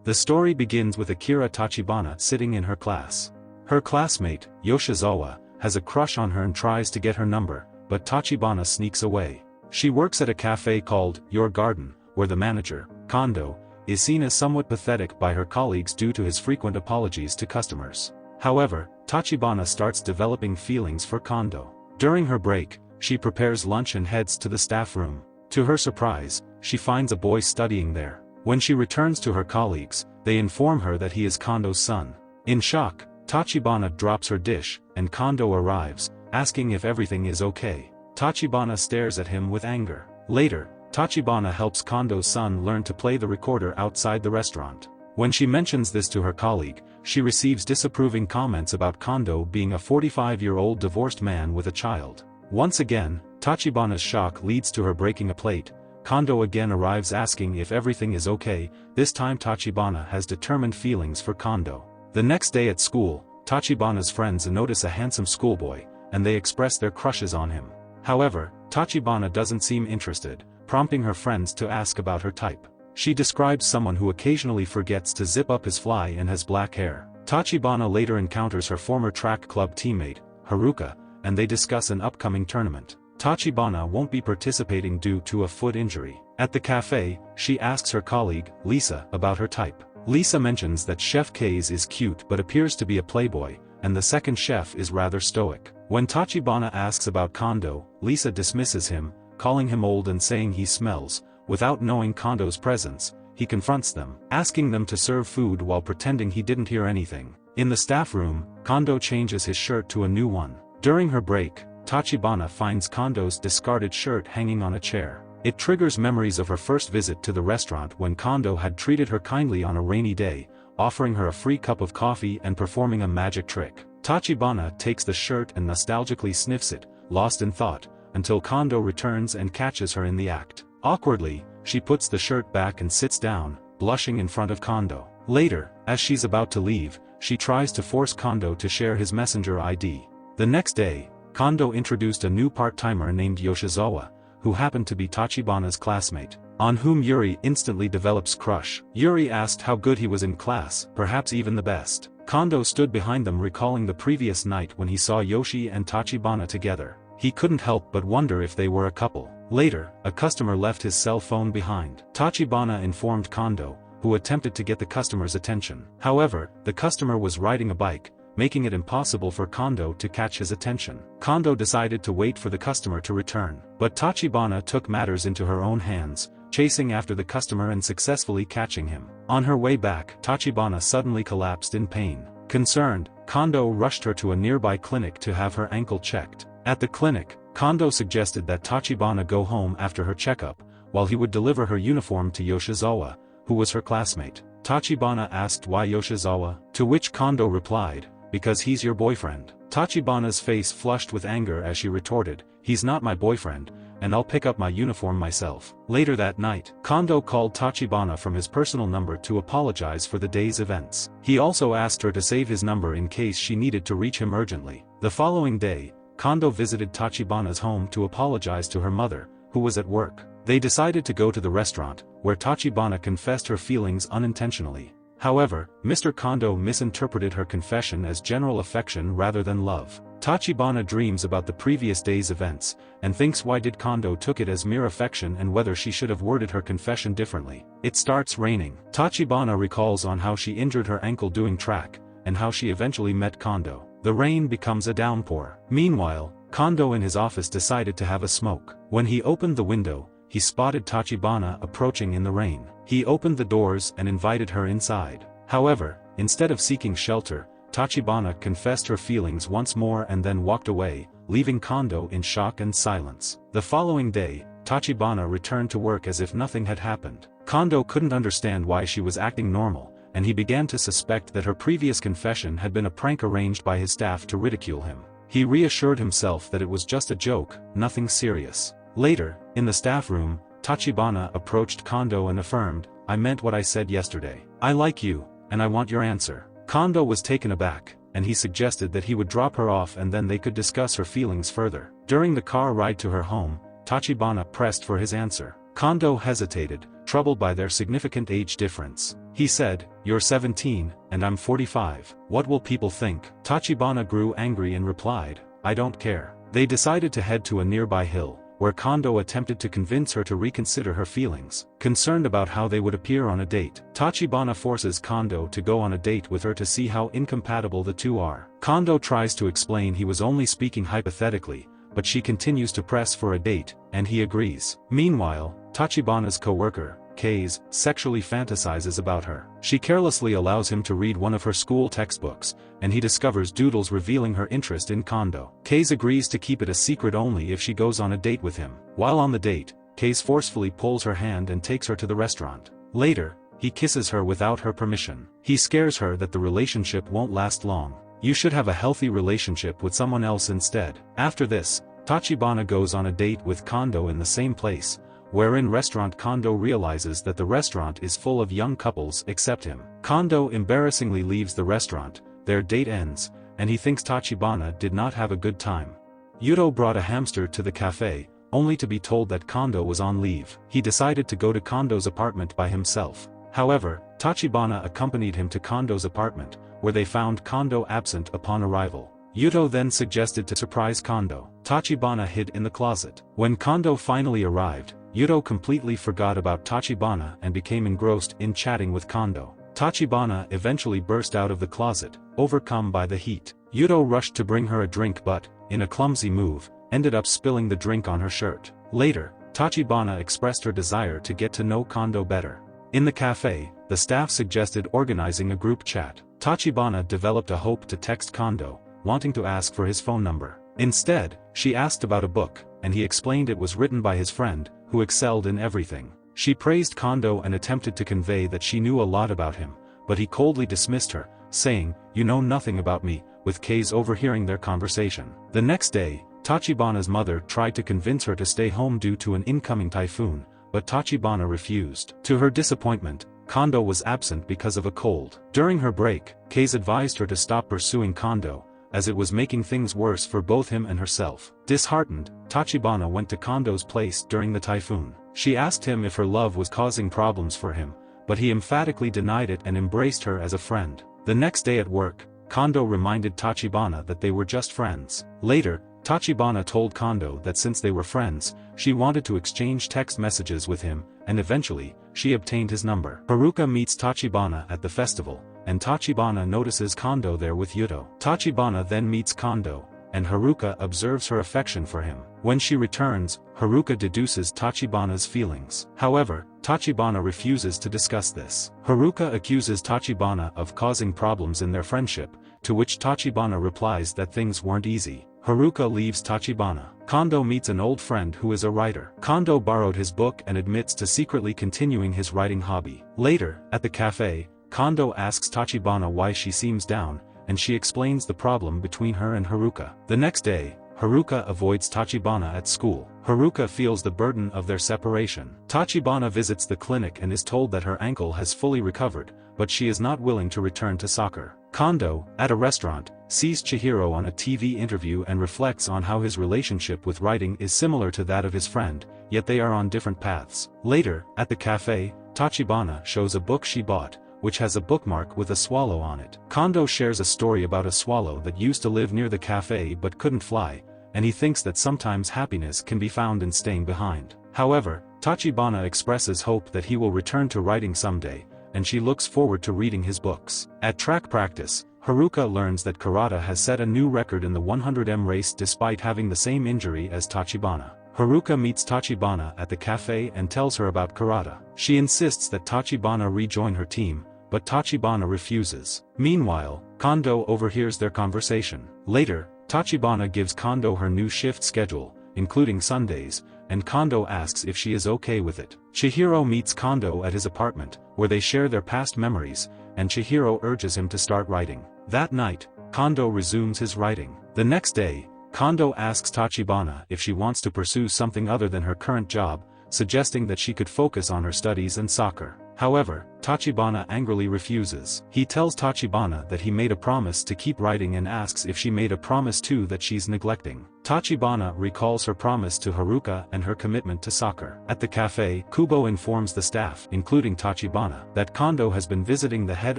The story begins with Akira Tachibana sitting in her class. Her classmate, Yoshizawa, has a crush on her and tries to get her number, but Tachibana sneaks away. She works at a cafe called Your Garden, where the manager, Kondo, is seen as somewhat pathetic by her colleagues due to his frequent apologies to customers. However, Tachibana starts developing feelings for Kondo. During her break, she prepares lunch and heads to the staff room. To her surprise, she finds a boy studying there. When she returns to her colleagues, they inform her that he is Kondo's son. In shock, Tachibana drops her dish, and Kondo arrives, asking if everything is okay. Tachibana stares at him with anger. Later, Tachibana helps Kondo's son learn to play the recorder outside the restaurant. When she mentions this to her colleague, she receives disapproving comments about Kondo being a 45-year-old divorced man with a child. Once again, Tachibana's shock leads to her breaking a plate. Kondo again arrives asking if everything is okay. This time Tachibana has determined feelings for Kondo. The next day at school, Tachibana's friends notice a handsome schoolboy, and they express their crushes on him. However, Tachibana doesn't seem interested, prompting her friends to ask about her type. She describes someone who occasionally forgets to zip up his fly and has black hair. Tachibana later encounters her former track club teammate, Haruka, and they discuss an upcoming tournament. Tachibana won't be participating due to a foot injury. At the cafe, she asks her colleague, Lisa, about her type. Lisa mentions that Chef K's is cute but appears to be a playboy, and the second chef is rather stoic. When Tachibana asks about Kondo, Lisa dismisses him, calling him old and saying he smells. Without knowing Kondo's presence, he confronts them, asking them to serve food while pretending he didn't hear anything. In the staff room, Kondo changes his shirt to a new one. During her break, Tachibana finds Kondo's discarded shirt hanging on a chair. It triggers memories of her first visit to the restaurant when Kondo had treated her kindly on a rainy day, offering her a free cup of coffee and performing a magic trick. Tachibana takes the shirt and nostalgically sniffs it, lost in thought, until Kondo returns and catches her in the act. Awkwardly, she puts the shirt back and sits down, blushing in front of Kondo. Later, as she's about to leave, she tries to force Kondo to share his messenger ID. The next day, Kondo introduced a new part-timer named Yoshizawa, who happened to be Tachibana's classmate, on whom Yuri instantly develops crush. Yuri asked how good he was in class, perhaps even the best. Kondo stood behind them recalling the previous night when he saw Yoshi and Tachibana together. He couldn't help but wonder if they were a couple. Later, a customer left his cell phone behind. Tachibana informed Kondo, who attempted to get the customer's attention. However, the customer was riding a bike, making it impossible for Kondo to catch his attention. Kondo decided to wait for the customer to return. But Tachibana took matters into her own hands, chasing after the customer and successfully catching him. On her way back, Tachibana suddenly collapsed in pain. Concerned, Kondo rushed her to a nearby clinic to have her ankle checked. At the clinic, Kondo suggested that Tachibana go home after her checkup, while he would deliver her uniform to Yoshizawa, who was her classmate. Tachibana asked why Yoshizawa, to which Kondo replied, "Because he's your boyfriend." Tachibana's face flushed with anger as she retorted, "He's not my boyfriend, and I'll pick up my uniform myself." Later that night, Kondo called Tachibana from his personal number to apologize for the day's events. He also asked her to save his number in case she needed to reach him urgently. The following day, Kondo visited Tachibana's home to apologize to her mother, who was at work. They decided to go to the restaurant, where Tachibana confessed her feelings unintentionally. However, Mr. Kondo misinterpreted her confession as general affection rather than love. Tachibana dreams about the previous day's events, and thinks why did Kondo took it as mere affection and whether she should have worded her confession differently. It starts raining. Tachibana recalls on how she injured her ankle doing track, and how she eventually met Kondo. The rain becomes a downpour. Meanwhile, Kondo in his office decided to have a smoke. When he opened the window, he spotted Tachibana approaching in the rain. He opened the doors and invited her inside. However, instead of seeking shelter, Tachibana confessed her feelings once more and then walked away, leaving Kondo in shock and silence. The following day, Tachibana returned to work as if nothing had happened. Kondo couldn't understand why she was acting normal, and he began to suspect that her previous confession had been a prank arranged by his staff to ridicule him. He reassured himself that it was just a joke, nothing serious. Later, in the staff room, Tachibana approached Kondo and affirmed, "I meant what I said yesterday. I like you, and I want your answer." Kondo was taken aback, and he suggested that he would drop her off and then they could discuss her feelings further. During the car ride to her home, Tachibana pressed for his answer. Kondo hesitated, troubled by their significant age difference. He said, "You're 17, and I'm 45. What will people think?" Tachibana grew angry and replied, "I don't care." They decided to head to a nearby hill, where Kondo attempted to convince her to reconsider her feelings. Concerned about how they would appear on a date, Tachibana forces Kondo to go on a date with her to see how incompatible the two are. Kondo tries to explain he was only speaking hypothetically, but she continues to press for a date, and he agrees. Meanwhile, Tachibana's co-worker, Kei's, sexually fantasizes about her. She carelessly allows him to read one of her school textbooks, and he discovers doodles revealing her interest in Kondo. Kei agrees to keep it a secret only if she goes on a date with him. While on the date, Kei forcefully pulls her hand and takes her to the restaurant. Later, he kisses her without her permission. He scares her that the relationship won't last long. "You should have a healthy relationship with someone else instead." After this, Tachibana goes on a date with Kondo in the same place, wherein restaurant Kondo realizes that the restaurant is full of young couples except him. Kondo embarrassingly leaves the restaurant, their date ends, and he thinks Tachibana did not have a good time. Yuto brought a hamster to the cafe, only to be told that Kondo was on leave. He decided to go to Kondo's apartment by himself. However, Tachibana accompanied him to Kondo's apartment, where they found Kondo absent upon arrival. Yuto then suggested to surprise Kondo. Tachibana hid in the closet. When Kondo finally arrived, Yuto completely forgot about Tachibana and became engrossed in chatting with Kondo. Tachibana eventually burst out of the closet, overcome by the heat. Yuto rushed to bring her a drink but, in a clumsy move, ended up spilling the drink on her shirt. Later, Tachibana expressed her desire to get to know Kondo better. In the cafe, the staff suggested organizing a group chat. Tachibana developed a hope to text Kondo, wanting to ask for his phone number. Instead, she asked about a book, and he explained it was written by his friend, who excelled in everything. She praised Kondo and attempted to convey that she knew a lot about him, but he coldly dismissed her, saying, "You know nothing about me," with Kei's overhearing their conversation. The next day, Tachibana's mother tried to convince her to stay home due to an incoming typhoon, but Tachibana refused. To her disappointment, Kondo was absent because of a cold. During her break, Kei's advised her to stop pursuing Kondo, as it was making things worse for both him and herself. Disheartened, Tachibana went to Kondo's place during the typhoon. She asked him if her love was causing problems for him, but he emphatically denied it and embraced her as a friend. The next day at work, Kondo reminded Tachibana that they were just friends. Later, Tachibana told Kondo that since they were friends, she wanted to exchange text messages with him, and eventually, she obtained his number. Haruka meets Tachibana at the festival, and Tachibana notices Kondo there with Yuto. Tachibana then meets Kondo, and Haruka observes her affection for him. When she returns, Haruka deduces Tachibana's feelings. However, Tachibana refuses to discuss this. Haruka accuses Tachibana of causing problems in their friendship, to which Tachibana replies that things weren't easy. Haruka leaves Tachibana. Kondo meets an old friend who is a writer. Kondo borrowed his book and admits to secretly continuing his writing hobby. Later, at the cafe, Kondo asks Tachibana why she seems down, and she explains the problem between her and Haruka. The next day, Haruka avoids Tachibana at school. Haruka feels the burden of their separation. Tachibana visits the clinic and is told that her ankle has fully recovered, but she is not willing to return to soccer. Kondo, at a restaurant, sees Chihiro on a TV interview and reflects on how his relationship with writing is similar to that of his friend, yet they are on different paths. Later, at the cafe, Tachibana shows a book she bought, which has a bookmark with a swallow on it. Kondo shares a story about a swallow that used to live near the cafe but couldn't fly, and he thinks that sometimes happiness can be found in staying behind. However, Tachibana expresses hope that he will return to writing someday, and she looks forward to reading his books. At track practice, Haruka learns that Karada has set a new record in the 100m race despite having the same injury as Tachibana. Haruka meets Tachibana at the cafe and tells her about Karada. She insists that Tachibana rejoin her team, but Tachibana refuses. Meanwhile, Kondo overhears their conversation. Later, Tachibana gives Kondo her new shift schedule, including Sundays, and Kondo asks if she is okay with it. Chihiro meets Kondo at his apartment, where they share their past memories, and Chihiro urges him to start writing. That night, Kondo resumes his writing. The next day, Kondo asks Tachibana if she wants to pursue something other than her current job, suggesting that she could focus on her studies and soccer. However, Tachibana angrily refuses. He tells Tachibana that he made a promise to keep writing and asks if she made a promise too that she's neglecting. Tachibana recalls her promise to Haruka and her commitment to soccer. At the cafe, Kubo informs the staff, including Tachibana, that Kondo has been visiting the head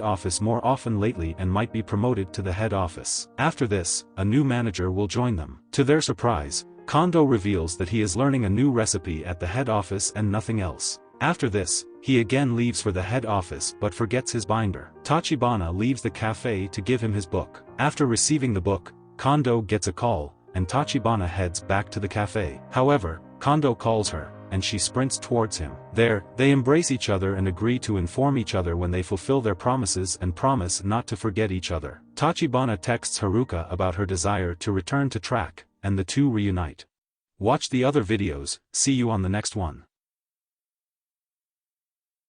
office more often lately and might be promoted to the head office. After this, a new manager will join them. To their surprise, Kondo reveals that he is learning a new recipe at the head office and nothing else. After this, he again leaves for the head office but forgets his binder. Tachibana leaves the cafe to give him his book. After receiving the book, Kondo gets a call, and Tachibana heads back to the cafe. However, Kondo calls her, and she sprints towards him. There, they embrace each other and agree to inform each other when they fulfill their promises and promise not to forget each other. Tachibana texts Haruka about her desire to return to track, and the two reunite. Watch the other videos, see you on the next one.